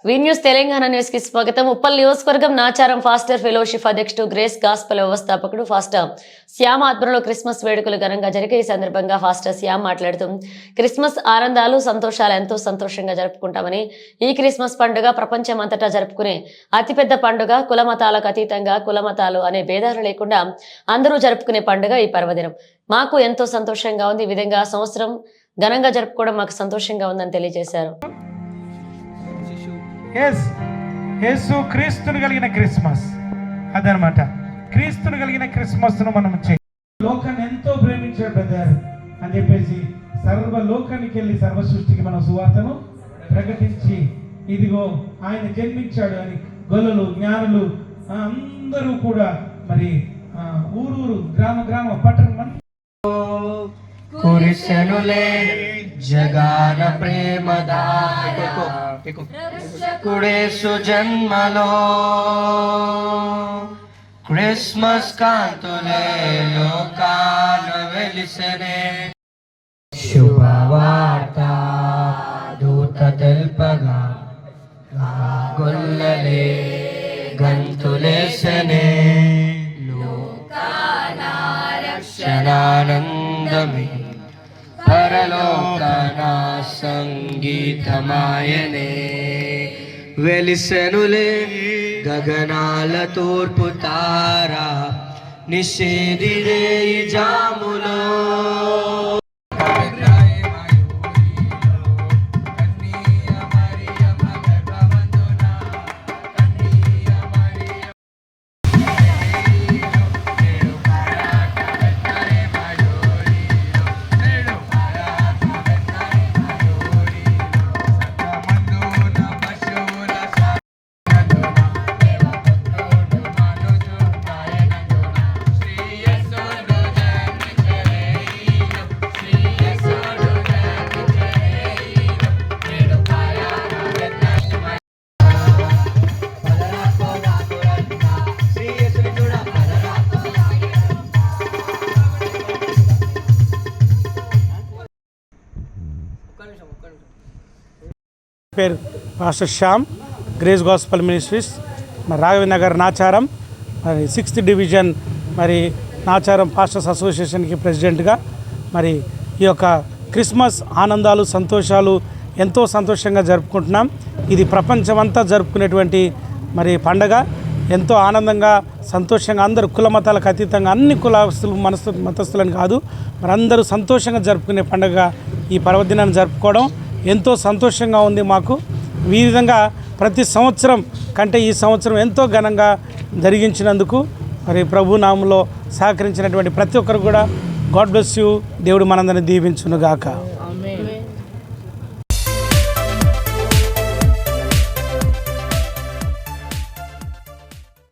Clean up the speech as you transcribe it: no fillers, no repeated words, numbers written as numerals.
వి news Telangana news కి స్వాగతం. ఉప్పల్ నియోజకవర్గం నాచారం ఫాస్టర్ ఫెలోషిప్ అధ్యక్షుడు గ్రేస్ గాస్పెల్ వ్యవస్థాపకుడు ఫాస్టర్ శ్యామ్ ఆధ్వర్యంలో క్రిస్మస్ వేడుకలు ఘనంగా జరిగాయి. ఈ సందర్భంగా ఫాస్టర్ శ్యామ్ మాట్లాడుతూ క్రిస్మస్ ఆనందాలు సంతోషాలు ఎంతో సంతోషంగా జరుపుకుంటామని, ఈ క్రిస్మస్ పండుగ ప్రపంచం అంతటా జరుపుకునే అతిపెద్ద పండుగ, కులమతాలకు అతీతంగా కులమతాలు అనే భేదాలు లేకుండా అందరూ జరుపుకునే పండుగ ఈ పర్వదినం. మాకు ఎంతో సంతోషంగా ఉంది. ఈ విధంగా సంవత్సరం ఘనంగా జరుపుకోవడం మాకు సంతోషంగా ఉందని తెలియజేశారు. యేసు క్రీస్తును కలిగిన క్రిస్మస్ అదనమాట. క్రీస్తును కలిగిన క్రిస్మస్ను మనం లోకాన్ని ఎంతో ప్రేమించాడు బ్రదర్ అని చెప్పేసి సర్వ లోకానికి వెళ్ళి సర్వ సృష్టికి మన సువార్తను ప్రకటించి, ఇదిగో ఆయన జన్మించాడు అని గొల్లలు జ్ఞానులు అందరూ కూడా మరి ఊరూరు గ్రామ పట్టణం కురిసెనులే జగాన ప్రేమదాయకు కుడేసు జన్మలో క్రిస్మస్ కాంతులే లోకాన వెలిసెనే. శుభవార్త దూత తెల్పగా గొల్లలే గంతులేసెనే. లోకాన రక్షణానందమే పరలోకన సంగీతమాయనే. వెలిసెనులే గగనాల తూర్పు తారా నిషేధిరే జాములో. పేరు pastor Shyam, grace gospel ministries, మరి రాఘవనగర్ నాచారం, మరి 6th డివిజన్ మరి నాచారం పాస్టర్స్ అసోసియేషన్కి ప్రెసిడెంట్గా మరి ఈ యొక్క క్రిస్మస్ ఆనందాలు సంతోషాలు ఎంతో సంతోషంగా జరుపుకుంటున్నాం. ఇది ప్రపంచమంతా జరుపుకునేటువంటి మరి పండగ. ఎంతో ఆనందంగా సంతోషంగా అందరూ కుల మతాలకు అతీతంగా అన్ని కులస్తులు మతస్థులని కాదు, మరి అందరూ సంతోషంగా జరుపుకునే పండుగ ఈ పర్వదినాన్ని జరుపుకోవడం ఎంతో సంతోషంగా ఉంది మాకు. ఈ విధంగా ప్రతి సంవత్సరం కంటే ఈ సంవత్సరం ఎంతో ఘనంగా జరిగించినందుకు మరి ప్రభు నామంలో సహకరించినటువంటి ప్రతి ఒక్కరు కూడా గాడ్ బ్లెస్ యూ. దేవుడు మనందరిని దీవించును గాక.